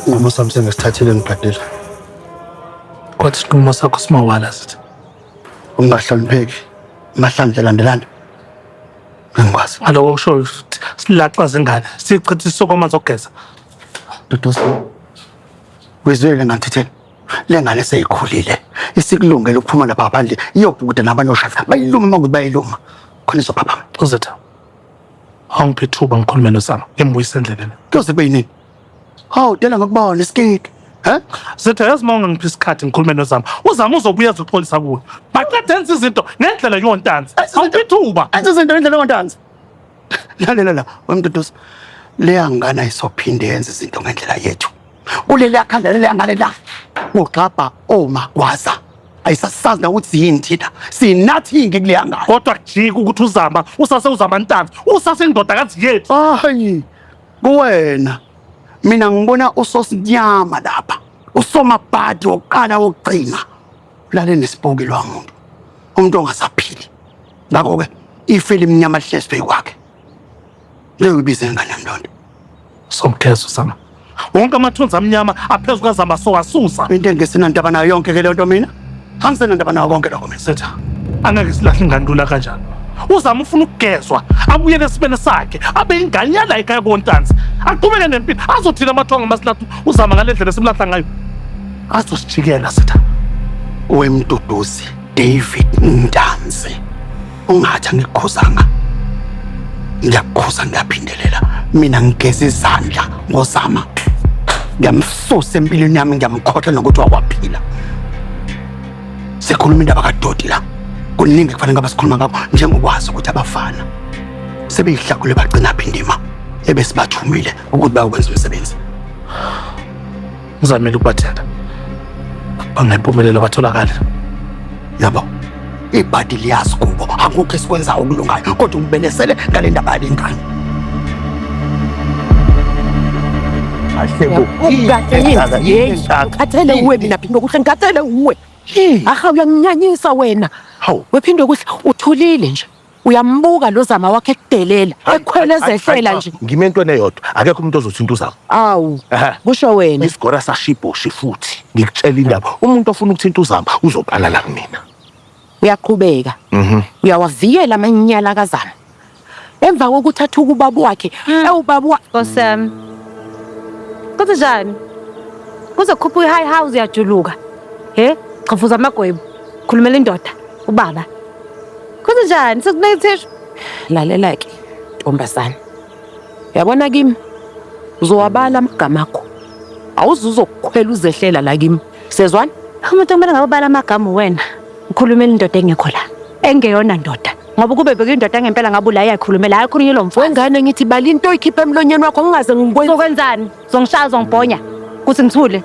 Noma samse ngesithathile ngibhadela. Kodwa isinqumo sakho simawala sithi. Ungahlonipheki. Amahlandla landelana. Ngikwazi. Aloko usho silaxa zingane. Sichitha isoko amanzi okugeza. Duduza. Wezwele ngantitheni. Lengane seyikhulile. Isikulungela ukuphuma lapha phandle iyobhukuda nabantu oshaka. Bayiluma makuthi bayiluma. Khona izophaphama. Uzitha. Awungiphethuba ngikhulume noSama. Embuyise endleleni. Kuyoze kube yini? Hawu, dela ngokubona isikiki. Zitha yazi uma ungangiphi isikhathi ngikhulume noZama. UZama uzobuya ezoxolisa kuwe. Baqeda enza izinto ngendlela yontanzi. Awuphethuba. Enza izinto ngendlela yontanzi. La. Wemduduza. Leya ngane ayisophinde yenza izinto ngendlela yethu. Kuleli akhanda leya ngane la. Ngoxapha omagwaza. Ayisasazi na ukuthi yini thina. Sinathi-ke kuleya ngane. Kodwa kujika ukuthi uZama usase uZamantanzi. Usase indodakazi yethu. Hayi. Kuwena. Mina ngibona usosinyama lapha. Usomabhadi wokuqala wokugcina. Lale nesipoki lwamuntu. Umuntu ongasaphili. Ngakho-ke ifile imnyama lihlezi kwakhe. Leyo ibize ngane mntondo. Somkhezo Sama. Wonke amathunzi amnyama aphezu kwaZama sowasusa. Into engesinandaba nayo yonke ke le nto mina. Angisenandaba nayo konke lokho mina. Setha. Angeke silahle ingandula kanjani. UZama ufuna ukugezwa, abuyele esibene sakhe, abe ingane yala ekhaya kontanzi. Aqhubeke nempilo, azothina amathonga masilathi uZama ngale ndlela esimlahla ngayo. Azosijikela Setha. Wemduduzi David Ntanzi. Ungathi angikhuzanga. Ngiyakukhuza ngiyaphindelela. Mina ngigeza izandla ngoZama. Ngiyamsusa empilweni yami ngiyamkhotha nokuthi wakwaphila. Sekhuluma indaba kaDodi la. Kuningi kufanele ngabe sikhuluma ngakho njengokwazi ukuthi abafana sebeyihlakule bagcina apha indima ebesibathumile ukuthi bayokwenza umsebenzi. Ngizamela ukubathela. Bangayimpumelelo batholakala. Yabo. Ibhadi liyazi kubo akukho esikwenzayo okulungayo kodwa umbelesele ngale ndaba yalengane. Ukhathele uwe mina phinde kuhle ngikhathele uwe. Aha uyanginyanyisa wena. Wephinde kuhle uthulile nje. Uyambuka lo Zama wakhe ekudelela ekhwele ezehlela nje. Ngime into eyodwa akekho umuntu ozothinta uZama. Awu. Kusho wena. Isigora sashibhoshi futhi ngikutshela indaba. Umuntu ofuna ukuthinta uZama uzoqala la kumina. Uyaqhubeka. Uyawavikela amanyala kaZama. Emva kokuthi athuka ubaba wakhe, ubaba wakhe Nkosami. Kodwa njani? Kuzokhupha i-high house yajuluka. Chafuza amagwebo. Khulumela indoda, ubaba. Kodwa njani? Sekunethisha. Lalela ke, Ntombazana. Yabona kimi uzowabala amagama akho. Awuzuzokukhwela uzehlela la kimi. Sezwana? Umuntu kumele ngabala amagama wena. Ukhulumela indoda engekho la. Engeyona ndoda. Ngoba kube beke indoda ngempela ngabe la yakhulumela hayi khulunyelwa umfowethu. Wengane ngithi bali into oyikhipha emlonyeni wakho ngingaze ngikwenze. Uzokwenzani? Uzongishaya uzongibhonya. Kuthi ngithule.